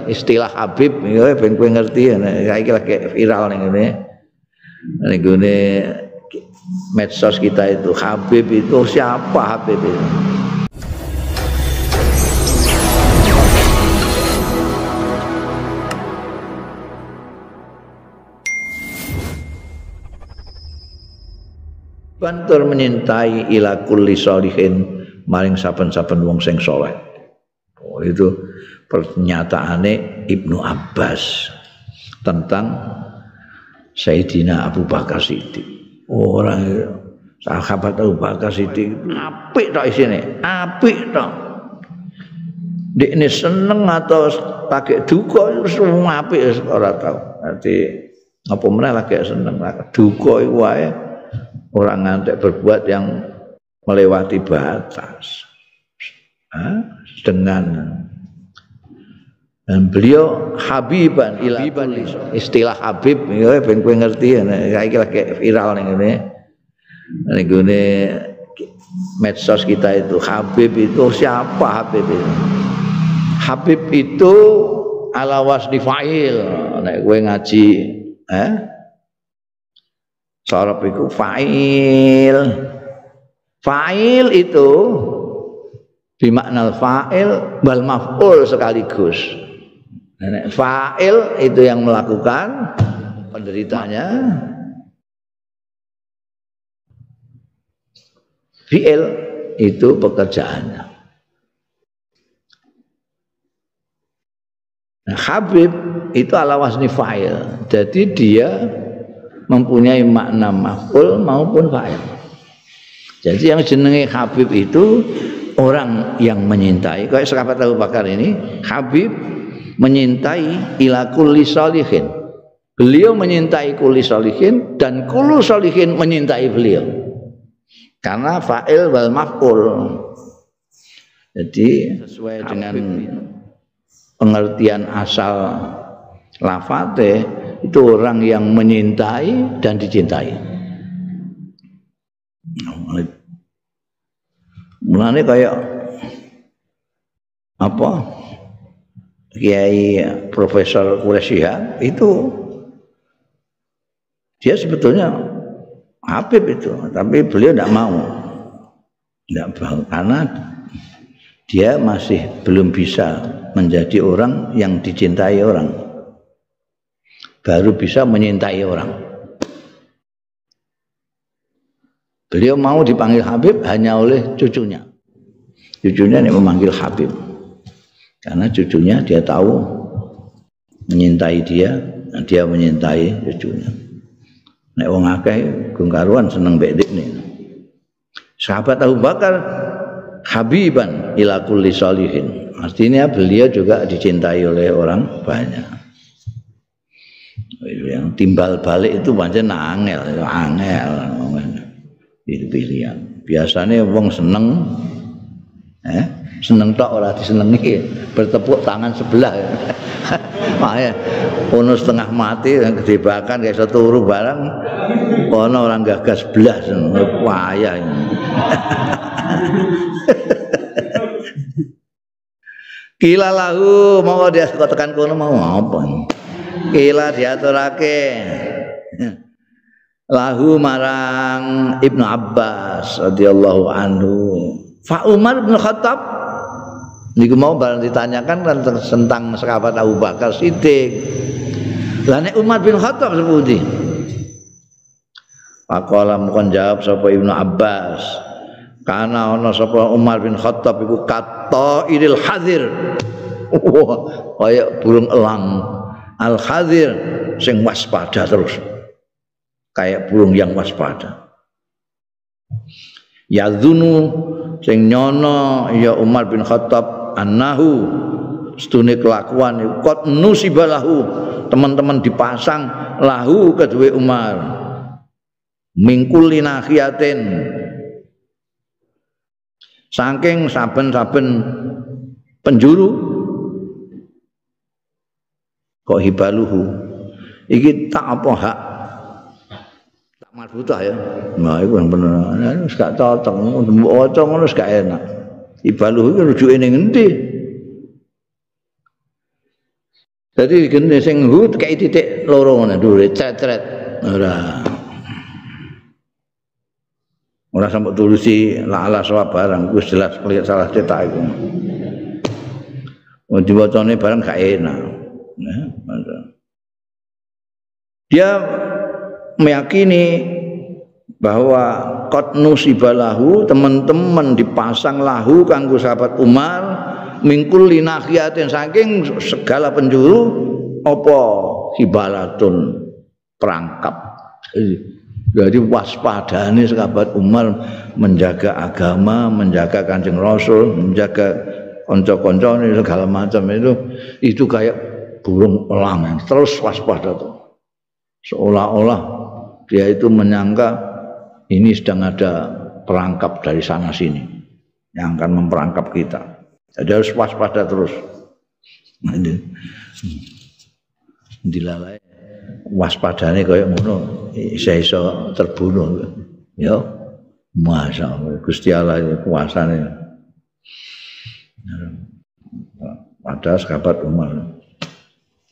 istilah Habib ya ben kowe ngerti saiki lagi viral ning ngene. Ning ngene medsos kita itu Habib itu siapa Habib itu? Bantur menyintai ila kulli sholihin maring saben-saben wong sing saleh. Oh, itu pernyataane Ibnu Abbas tentang Sayyidina Abu Bakar Siddiq. Orang sahabat Abu Bakar Siddiq apik tok isine, apik tok. Dekne seneng atau pakai duka semua apik ora tau. Dadi apa meneh lagi seneng duka iku wae orang ngantek berbuat yang melewati batas. Dengan dan beliau Habiban istilah Habib ya ben kowe ngerti saiki lagi viral ning ngene. Ning ngene medsos kita itu Habib itu siapa Habib itu? Habib itu ala wasni fa'il. Nek kowe ngaji Sorop itu fa'il. Fa'il itu bimakna fa'il wal maf'ul sekaligus. Fa'il itu yang melakukan penderitanya. Fi'il itu pekerjaannya. Nah, Habib itu ala wasni fa'il. Jadi dia mempunyai makna maf'ul maupun fa'il. Jadi yang jenenge Habib itu orang yang menyintai. Kayak sahabat Abu Bakar ini, Habib menyintai ila kulli sholihin. Beliau menyintai kulli sholihin dan kullu sholihin menyintai beliau. Karena fa'il wal maf'ul. Jadi sesuai dengan pengertian asal lafate itu orang yang menyintai dan dicintai. Mulane kayak apa? Kiai Profesor Quraisyah itu dia sebetulnya Habib itu, tapi beliau tidak mau. Tidak mau karena dia masih belum bisa menjadi orang yang dicintai orang. Baru bisa menyintai orang. Beliau mau dipanggil Habib hanya oleh cucunya. Cucunya yang memanggil Habib. Karena cucunya dia tahu menyintai dia, dan dia menyintai cucunya. Nek wong akeh gung karuan seneng mbek dekne. Sahabat Abu Bakar Habiban ila kulli sholihin. Artinya beliau juga dicintai oleh orang banyak. Yang timbal balik itu pancen angel itu pilihan. Biasanya wong seneng seneng tok ora disenengi bertepuk tangan sebelah. Makanya ono setengah mati gedebakan kayak iso turu barang ono orang gagas belas wayah. Kila lahu mau dia tekan kono mau apa? Kila diaturake lahu marang Ibnu Abbas radhiyallahu anhu. Fa Umar bin Khattab niku mau barang ditanyakan kan tentang sahabat Abu Bakar Siddiq. Lah nek Umar bin Khattab sepundi? Faqala mukon jawab sapa Ibnu Abbas. Kana ana sapa Umar bin Khattab iku kata iril hadir. Wah, kaya burung elang. Al-hadir sing waspada terus. Kayak burung yang waspada. Yadzunu sing nyono ya Umar bin Khattab annahu stune kelakuan qad nusibalahu teman-teman dipasang lahu kedue Umar mingkul linahiyatin saking saben-saben penjuru kok hibaluhu iki tak apa hak tak marbutah ya. Nah iku yang bener wis gak cocok mbok waca ngono wis gak enak. Hibaluhu iki rujuke ning endi? Jadi gene sing hut kayak titik loro ngono dhuwure cecret ora sampe tulusi la ala sawa barang wis jelas kelihatan salah cetak iku. Oh diwacane barang gak enak. Dia meyakini bahwa qad nusibalahu teman-teman dipasang lahu kanggo sahabat Umar mingkul linahiatin saking segala penjuru apa hibalatun perangkap. Jadi waspadane sahabat Umar menjaga agama, menjaga Kanjeng Rasul, menjaga kanca-kancane segala macam itu kayak burung elang terus waspada tuh. Seolah-olah dia itu menyangka ini sedang ada perangkap dari sana sini yang akan memperangkap kita. Jadi harus waspada terus. Dilalai waspadane kaya ngono iso terbunuh. Ya. Masyaallah Gusti Allah kuasane. Padahal sahabat Umar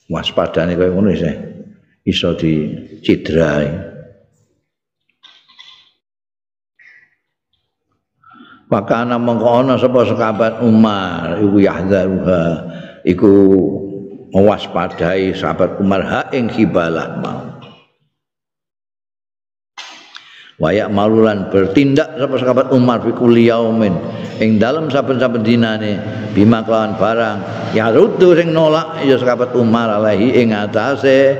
waspadane kaya ngono iso dicidrai. Maka ana mengko ana sapa sahabat Umar iku yahzaruha iku mewaspadai sahabat Umar ha ing khibalah mau. Wayak malulan bertindak sapa sahabat Umar fi kulli yaumin ing dalem saben-saben dinane bima kelawan barang ya ruddu sing nolak ya sahabat Umar alaihi ing atase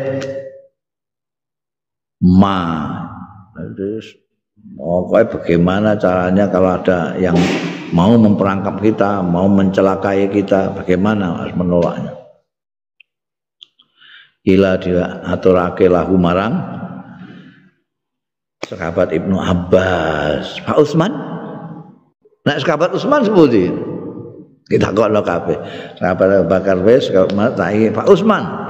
terus pokoknya bagaimana caranya kalau ada yang mau memperangkap kita, mau mencelakai kita, bagaimana harus menolaknya. Ila dia aturake lahu marang sahabat Ibnu Abbas, Pak Utsman. Nek sahabat Utsman sepundi? Kita kok kabeh. Sahabat Abu Bakar wis Pak Utsman.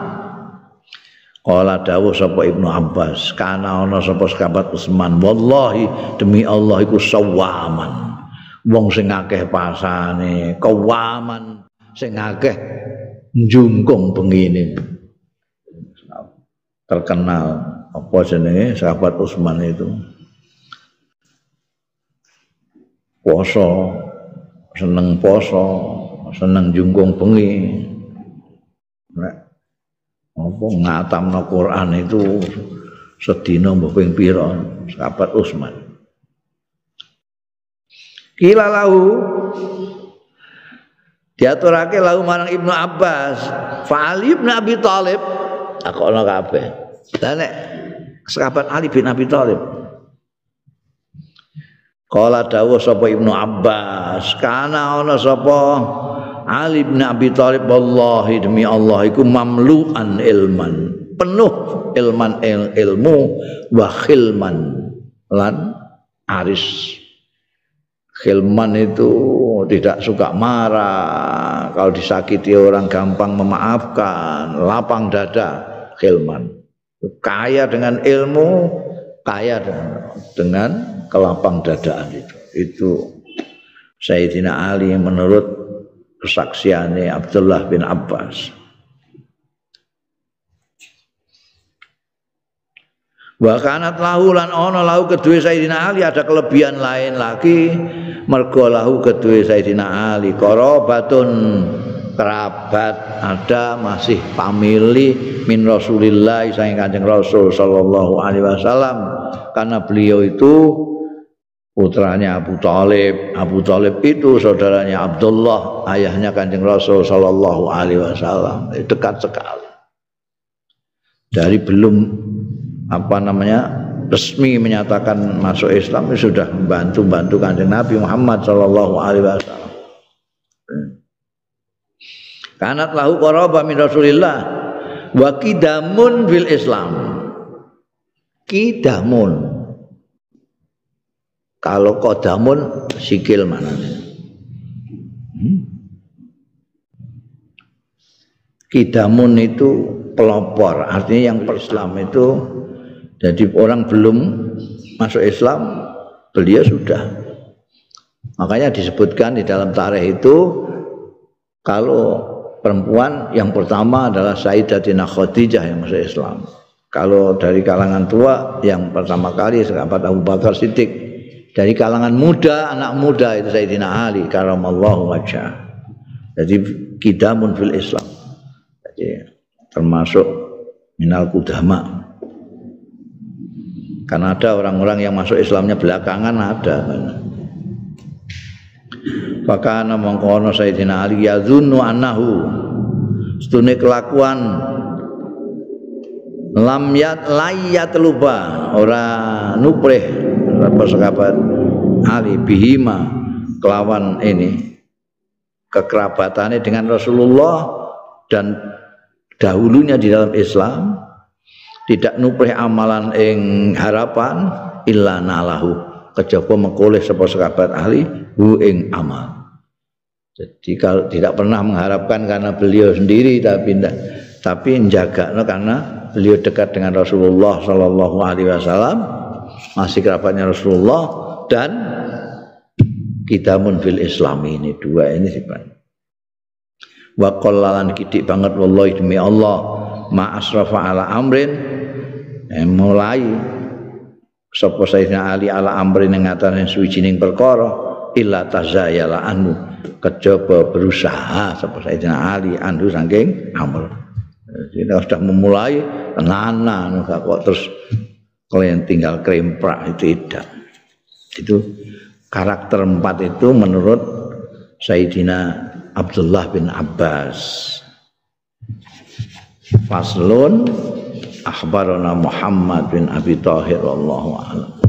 Qala dawuh sapa Ibnu Abbas, kana ana sapa sahabat Utsman, wallahi demi Allah iku sawaman. Wong sing akeh pasane, kawaman sing akeh njungkung bengine. Terkenal apa jenenge sahabat Utsman itu. Poso, seneng poso, seneng njungkung bengi. Apa ngatamno Quran itu sedina mbok ping pira sahabat Utsman. Kila lahu diaturake lahu marang Ibnu Abbas, fa Ali bin Abi Thalib takono kabeh. Lah nek sahabat Ali bin Abi Thalib kala dawuh sapa Ibnu Abbas, kana ana sapa Ali bin Abi Thalib wallahi demi Allah iku mamlu'an ilman, penuh ilmu wa khilman lan aris. Khilman itu tidak suka marah, kalau disakiti orang gampang memaafkan, lapang dada. Khilman kaya dengan ilmu, kaya dengan kelapang dadaan itu Sayyidina Ali menurut kesaksiannya Abdullah bin Abbas. Wa kanat lahu lan ana lahu kedue Sayyidina Ali ada kelebihan lain lagi mergo lahu kedue Sayyidina Ali qarabatun kerabat ada masih famili min Rasulillah saking Kanjeng Rasul sallallahu alaihi wasallam karena beliau itu putranya Abu Thalib. Abu Thalib itu saudaranya Abdullah, ayahnya Kanjeng Rasul sallallahu alaihi wasallam. Dekat sekali. Dari belum resmi menyatakan masuk Islam sudah membantu Kanjeng Nabi Muhammad sallallahu alaihi wasallam. Kanat lahu qaraba min Rasulillah wa kidamun fil Islam. Kidamun. Kalau kodamun sikil mananya. Kidamun itu pelopor, artinya yang Islam itu jadi orang belum masuk Islam beliau sudah. Makanya disebutkan di dalam tarikh itu kalau perempuan yang pertama adalah Sayyidatina Khadijah yang masuk Islam. Kalau dari kalangan tua yang pertama kali sahabat Abu Bakar Siddiq. Dari kalangan muda, anak muda itu Sayyidina Ali karamallahu wajhah. Jadi kidamun fil Islam. Jadi termasuk minal kudama. Karena ada orang-orang yang masuk Islamnya belakangan ada. Fakana mengkono Sayyidina Ali yadhunnu annahu stune kelakuan lam layat luba ora nuprih apa sahabat Ali bihima kelawan ini kekerabatannya dengan Rasulullah dan dahulunya di dalam Islam tidak nuprih amalan ing harapan illa nalahu kejaba mengkoleh sapa sahabat ahli hu ing amal. Jadi kalau tidak pernah mengharapkan karena beliau sendiri tapi menjaga karena beliau dekat dengan Rasulullah sallallahu alaihi wasallam, masih kerabatnya Rasulullah dan kidamun fil Islam ini dua ini sifat. Wa qallalan kidik banget wallahi demi Allah ma asrafa ala amrin mulai sapa Sayyidina Ali ala amrin ing atane suwijining perkara illa tazayala anhu kejaba berusaha sapa Sayyidina Ali anhu saking amr. Jadi sudah memulai tenanan kok terus kalian tinggal kremprak itu tidak. Itu karakter 4 itu menurut Sayyidina Abdullah bin Abbas. Faslun akhbarana Muhammad bin Abi Thahir wallahu a'lam.